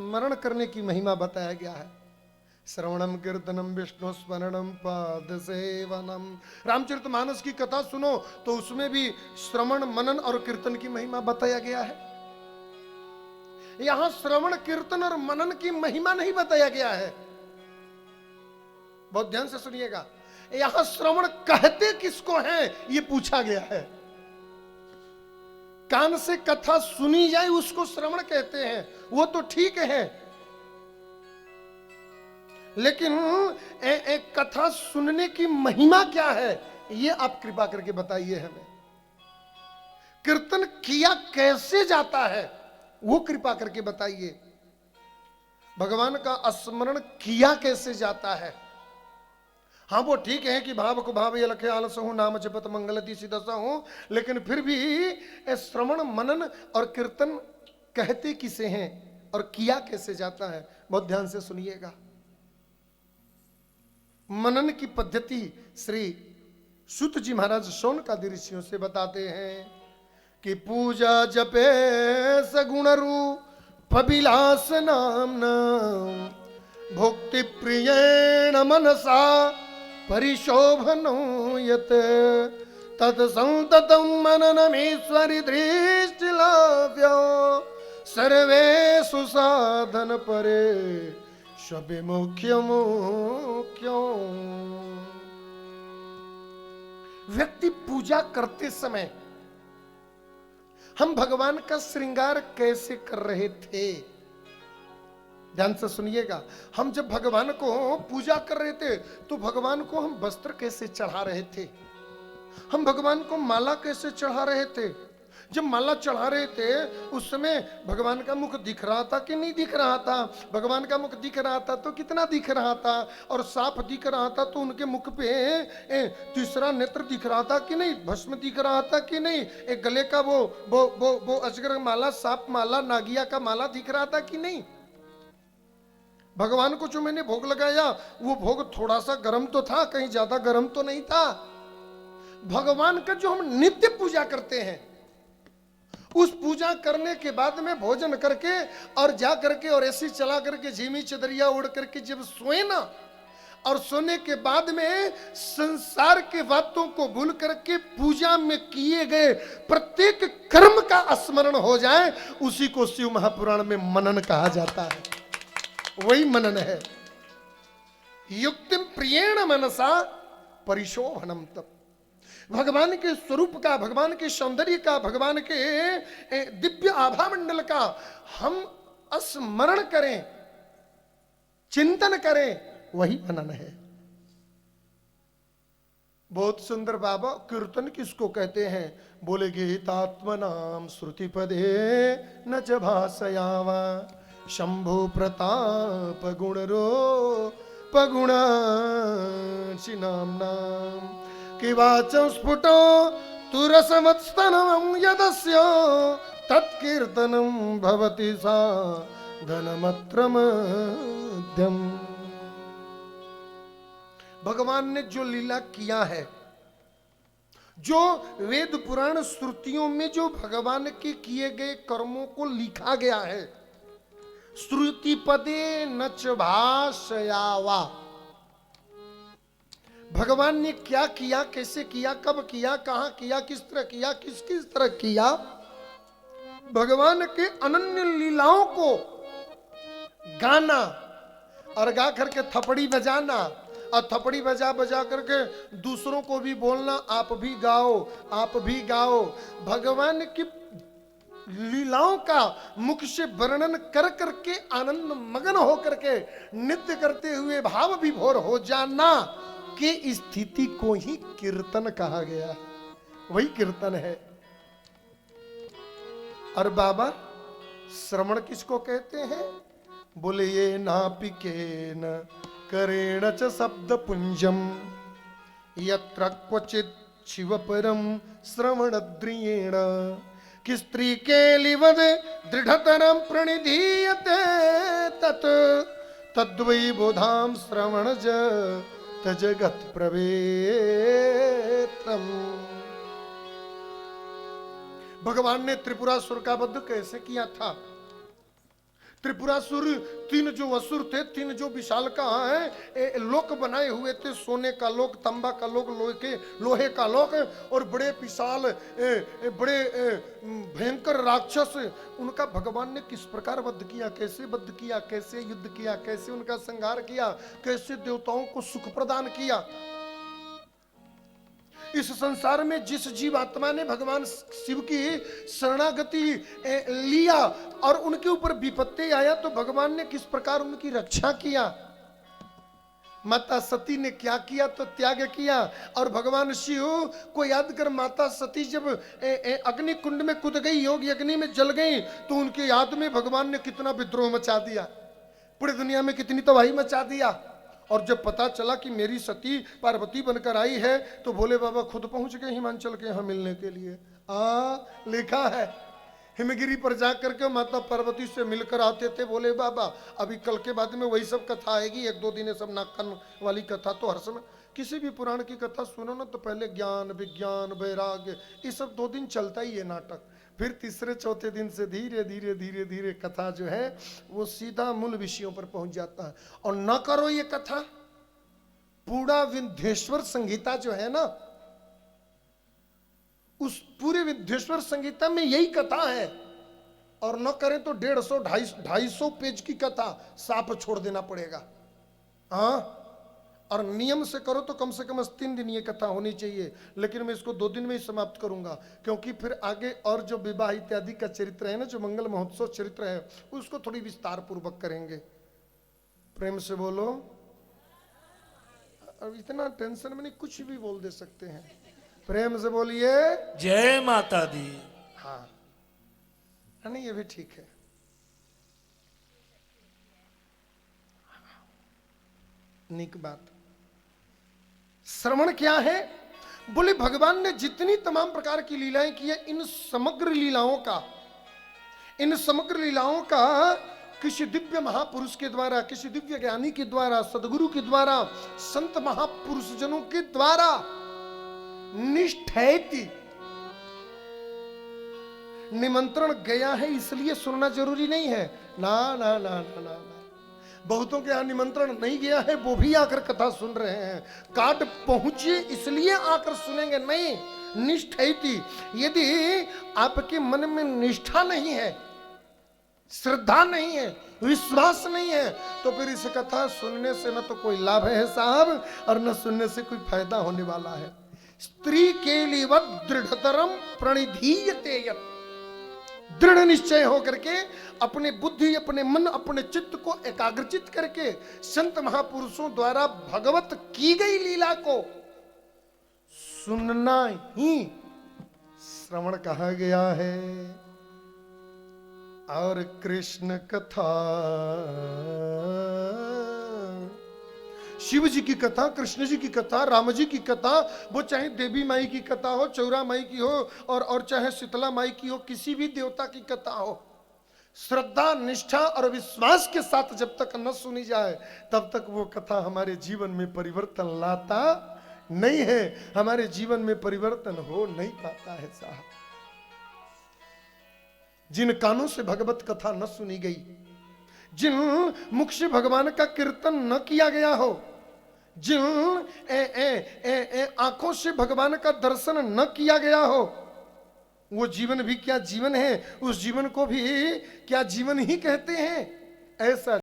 स्मरण करने की महिमा बताया गया है। श्रवणम कीर्तनम विष्णु स्मरणम पाद सेवनम। रामचरितमानस की कथा सुनो तो उसमें भी श्रवण मनन और कीर्तन की महिमा बताया गया है। यहां श्रवण कीर्तन और मनन की महिमा नहीं बताया गया है, बहुत ध्यान से सुनिएगा। यहां श्रवण कहते किसको है ये पूछा गया है। कान से कथा सुनी जाए उसको श्रवण कहते हैं, वो तो ठीक है, लेकिन एक कथा सुनने की महिमा क्या है ये आप कृपा करके बताइए हमें। कीर्तन किया कैसे जाता है वो कृपा करके बताइए। भगवान का स्मरण किया कैसे जाता है। हाँ वो ठीक है कि भाव को भाव ये लखे आलस हूं नाम जपत मंगलती सिदसा हूं, लेकिन फिर भी श्रवण मनन और कीर्तन कहते किसे हैं और किया कैसे जाता है, बहुत ध्यान से सुनिएगा। मनन की पद्धति श्री सूत जी महाराज शौनकादि ऋषियों से बताते हैं कि पूजा जपे सगुण रूप विलास नामना भोक्ति प्रियेण मनसा परिशोभनो यत तत्संततं मननमीश्वरि दृष्टिलाभ्यो सर्वेषु साधन परे स्वविमुख्यमो क्यों। व्यक्ति पूजा करते समय हम भगवान का श्रृंगार कैसे कर रहे थे, ध्यान से सुनिएगा। हम जब भगवान को पूजा कर रहे थे तो भगवान को हम वस्त्र कैसे चढ़ा रहे थे, हम भगवान को माला कैसे चढ़ा रहे थे। जब माला चढ़ा रहे थे उस समय भगवान का मुख दिख रहा था कि नहीं दिख रहा था। भगवान का मुख दिख रहा था तो कितना दिख रहा था, और साफ दिख रहा था तो उनके मुख पे तीसरा नेत्र दिख रहा था कि नहीं, भस्म दिख रहा था कि नहीं, एक गले का वो अजगर माला, सांप माला, नागिया का माला दिख रहा था कि नहीं। भगवान को जो मैंने भोग लगाया वो भोग थोड़ा सा गर्म तो था, कहीं ज्यादा गर्म तो नहीं था। भगवान का जो हम नित्य पूजा करते हैं उस पूजा करने के बाद में भोजन करके और जा करके और ऐसी चला करके झीमी चदरिया उड़ करके जब सोए ना, और सोने के बाद में संसार के बातों को भूल करके पूजा में किए गए प्रत्येक कर्म का स्मरण हो जाए, उसी को शिव महापुराण में मनन कहा जाता है। वही मनन है। युक्तिम प्रियेण मनसा परिशोभनम तप। भगवान के स्वरूप का, भगवान के सौंदर्य का, भगवान के दिव्य आभा मंडल का हम स्मरण करें, चिंतन करें, वही मनन है। बहुत सुंदर बाबा कीर्तन किसको कहते हैं, बोले गीतात्मनाम श्रुति पदे न च भाषयावा शंभु प्रताप गुणरो पगुण नाम कि वाचं स्फुटो तुरसमत्स्तनमं यदस्य तत्कीर्तनं भवति सा धनमत्र मध्यम। भगवान ने जो लीला किया है, जो वेद पुराण श्रुतियों में जो भगवान के किए गए कर्मों को लिखा गया है, श्रुति पदे नच भाषयावा। भगवान ने क्या किया, कैसे किया, कब किया, कहां किया, किस तरह किया, किस किस तरह किया, भगवान के अनन्य लीलाओं को गाना और गा करके थपड़ी बजाना, और थपड़ी बजा बजा करके दूसरों को भी बोलना आप भी गाओ, आप भी गाओ। भगवान की लीलाओं का मुख से वर्णन कर करके आनंद मगन हो करके नृत्य करते हुए भाव विभोर हो जाना की स्थिति को ही कीर्तन कहा गया है। वही कीर्तन है। और बाबा श्रवण किसको कहते हैं, बोले ये नापिकेन करेण च शब्द पुंजम यत्र क्वचित शिव परम श्रवणद्रियेण कि स्त्री के लिवद दृढ़तरम प्रणिधीयते तत् तद्वै बोधाम श्रवण जगत प्रवेत्रम। भगवान ने त्रिपुरासुर का वध कैसे किया था, त्रिपुरासुर, तीन जो असुर थे, तीन जो विशालका है, लोक बनाए हुए थे, सोने का लोक, तांबा का लोक, लोहे का लोक, और बड़े विशाल बड़े भयंकर राक्षस, उनका भगवान ने किस प्रकार वध किया, कैसे वध किया, कैसे युद्ध किया, कैसे उनका संहार किया, कैसे देवताओं को सुख प्रदान किया। इस संसार में जिस जीव आत्मा ने भगवान शिव की शरणागति लिया और उनके ऊपर विपत्ति आया, तो भगवान ने किस प्रकार उनकी रक्षा किया। माता सती ने क्या किया, तो त्याग किया। और भगवान शिव को याद कर माता सती जब अग्नि कुंड में कूद गई, योग अग्नि में जल गई, तो उनके याद में भगवान ने कितना विद्रोह मचा दिया, पूरी दुनिया में कितनी तबाही मचा दिया। और जब पता चला कि मेरी सती पार्वती बनकर आई है, तो भोले बाबा खुद पहुंच गए हिमाचल के यहाँ मिलने के लिए। लिखा है हिमगिरी पर जाकर के माता पार्वती से मिलकर आते थे भोले बाबा। अभी कल के बाद में वही सब कथा आएगी, एक दो दिन ये सब नाकन वाली कथा। तो हर समय किसी भी पुराण की कथा सुनो ना, तो पहले ज्ञान विज्ञान वैराग्य, ये सब 2 दिन चलता ही है नाटक। फिर तीसरे चौथे दिन से धीरे धीरे धीरे धीरे कथा जो है वो सीधा मूल विषयों पर पहुंच जाता है। और न करो ये कथा, पूरा विंध्येश्वर संगीता जो है ना, उस पूरे विंध्येश्वर संगीता में यही कथा है। और न करें तो 150 250 पेज की कथा साफ छोड़ देना पड़ेगा। हाँ, और नियम से करो तो कम से कम 3 दिन ये कथा होनी चाहिए। लेकिन मैं इसको 2 दिन में ही समाप्त करूंगा, क्योंकि फिर आगे और जो विवाह इत्यादि का चरित्र है ना, जो मंगल महोत्सव चरित्र है, उसको थोड़ी विस्तार पूर्वक करेंगे। प्रेम से बोलो। अब इतना टेंशन में नहीं, कुछ भी बोल दे सकते हैं। प्रेम से बोलिए जय माता दी। हाँ, नहीं ये भी ठीक है। निक बात। श्रवण क्या है? बोले भगवान ने जितनी तमाम प्रकार की लीलाएं की है, इन समग्र लीलाओं का किसी दिव्य महापुरुष के द्वारा, किसी दिव्य ज्ञानी के द्वारा, सदगुरु के द्वारा, संत महापुरुष जनों के द्वारा निष्ठैति निमंत्रण गया है, इसलिए सुनना जरूरी नहीं है। ना ना ना ना ना, बहुतों के यहां निमंत्रण नहीं गया है, वो भी आकर कथा सुन रहे हैं। कार्ड पहुंचे इसलिए आकर सुनेंगे नहीं। निष्ठैति, यदि आपके मन में निष्ठा नहीं है, श्रद्धा नहीं है, विश्वास नहीं है, तो फिर इस कथा सुनने से न तो कोई लाभ है साहब, और न सुनने से कोई फायदा होने वाला है। स्त्री के लिए दृढ़तरम प्रणिधीयते यत्, दृढ़ निश्चय होकर के अपने बुद्धि, अपने मन, अपने चित्त को एकाग्रचित करके संत महापुरुषों द्वारा भगवत की गई लीला को सुनना ही श्रवण कहा गया है। और कृष्ण कथा, शिव जी की कथा, कृष्ण जी की कथा, राम जी की कथा, वो चाहे देवी माई की कथा हो, चौरा माई की हो, और चाहे शीतला माई की हो, किसी भी देवता की कथा हो, श्रद्धा निष्ठा और विश्वास के साथ जब तक न सुनी जाए, तब तक वो कथा हमारे जीवन में परिवर्तन लाता नहीं है, हमारे जीवन में परिवर्तन हो नहीं पाता है साहब। जिन कानों से भगवत कथा न सुनी गई, जिन मुख से भगवान का कीर्तन न किया गया हो, जिन आंखों से भगवान का दर्शन न किया गया हो, वो जीवन भी क्या जीवन है, उस जीवन को भी क्या जीवन ही कहते हैं। ऐसा